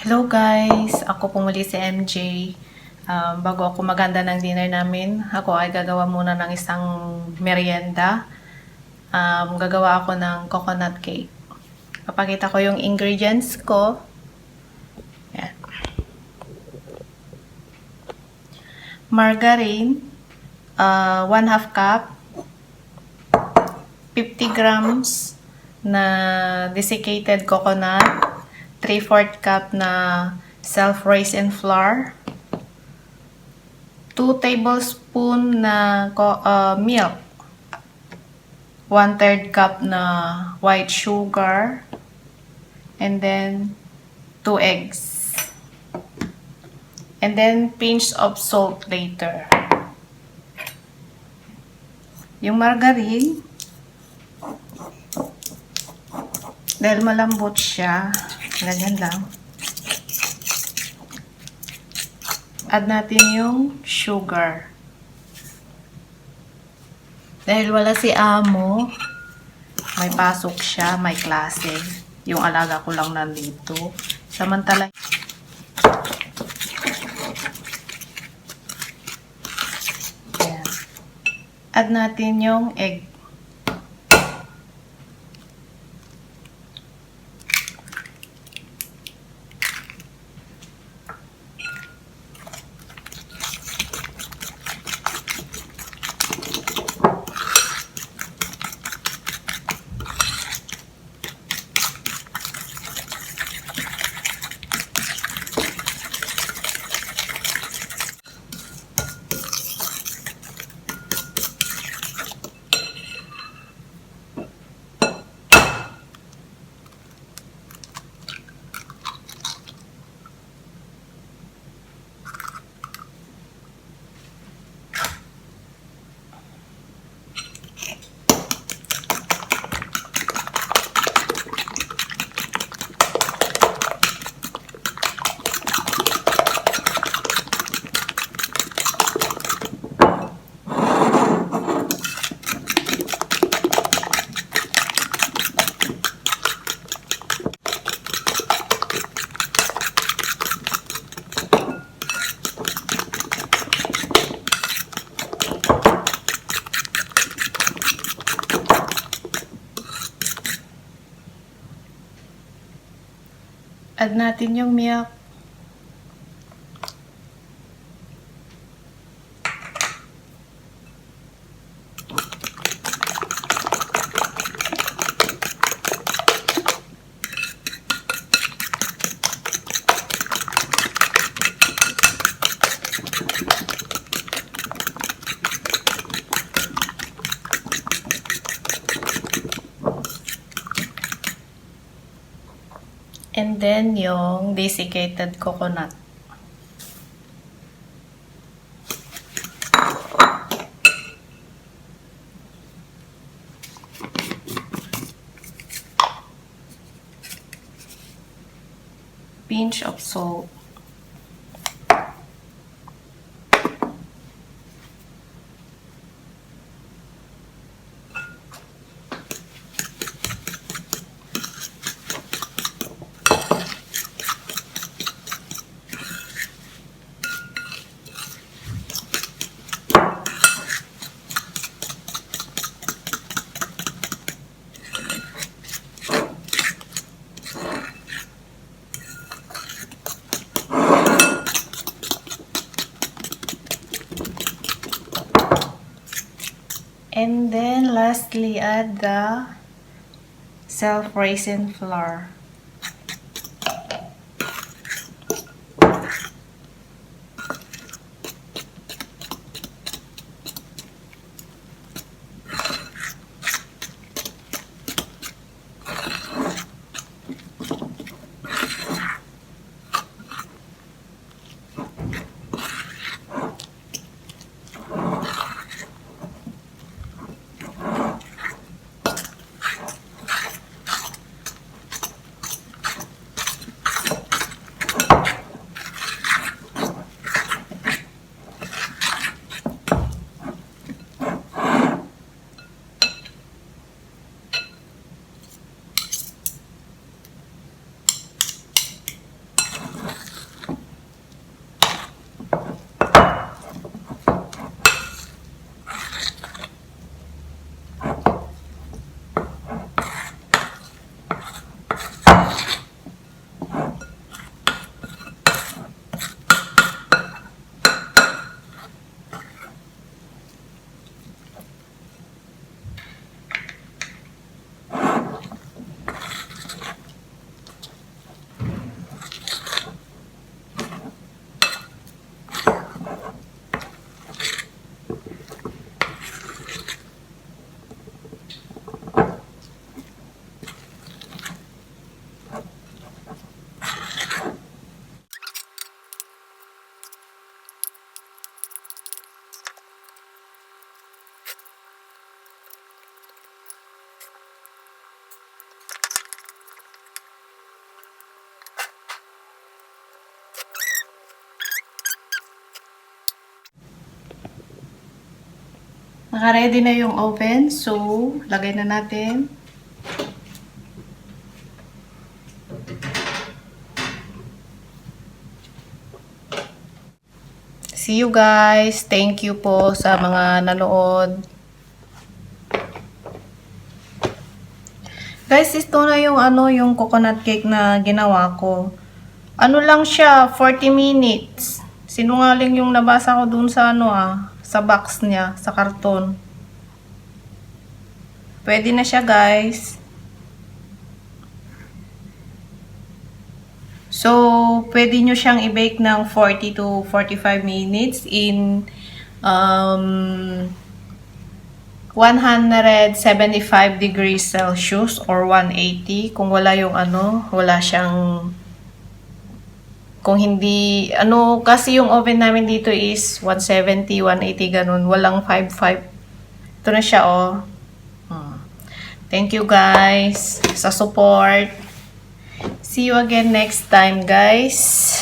Hello guys! Ako po muli si MJ. Bago ako maganda ng dinner namin, ako ay gagawa muna ng isang merienda. Gagawa ako ng coconut cake. Papakita ko yung ingredients ko. Yan. Margarine, 1/2 cup, 50 grams na desiccated coconut, 3/4 cup na self-raised flour, 2 tablespoon na milk, 1/3 cup na white sugar, and then 2 eggs. And then pinch of salt later. Yung margarine, dahil malambot siya, ganyan lang. Add natin yung sugar. Dahil wala si Amo, may pasok siya, may klase. Yung alaga ko lang nandito. Samantala, ayan. Add natin yung egg. Add natin yung milk. And then yung desiccated coconut. Pinch of salt. And then lastly, add the self-raised flour. Naka-ready na yung oven. So, lagay na natin. See you guys. Thank you po sa mga nanood. Guys, ito na yung yung coconut cake na ginawa ko. Ano lang siya, 40 minutes. Sinungaling yung nabasa ko dun sa sa box niya, sa karton. Pwede na siya, guys. So, pwede nyo siyang i-bake ng 40 to 45 minutes in 175 degrees Celsius or 180 kung wala yung wala siyang, kung hindi, kasi yung oven namin dito is 170, 180 ganun, walang 55. Ito na siya, Thank you guys sa support. See you again next time, guys.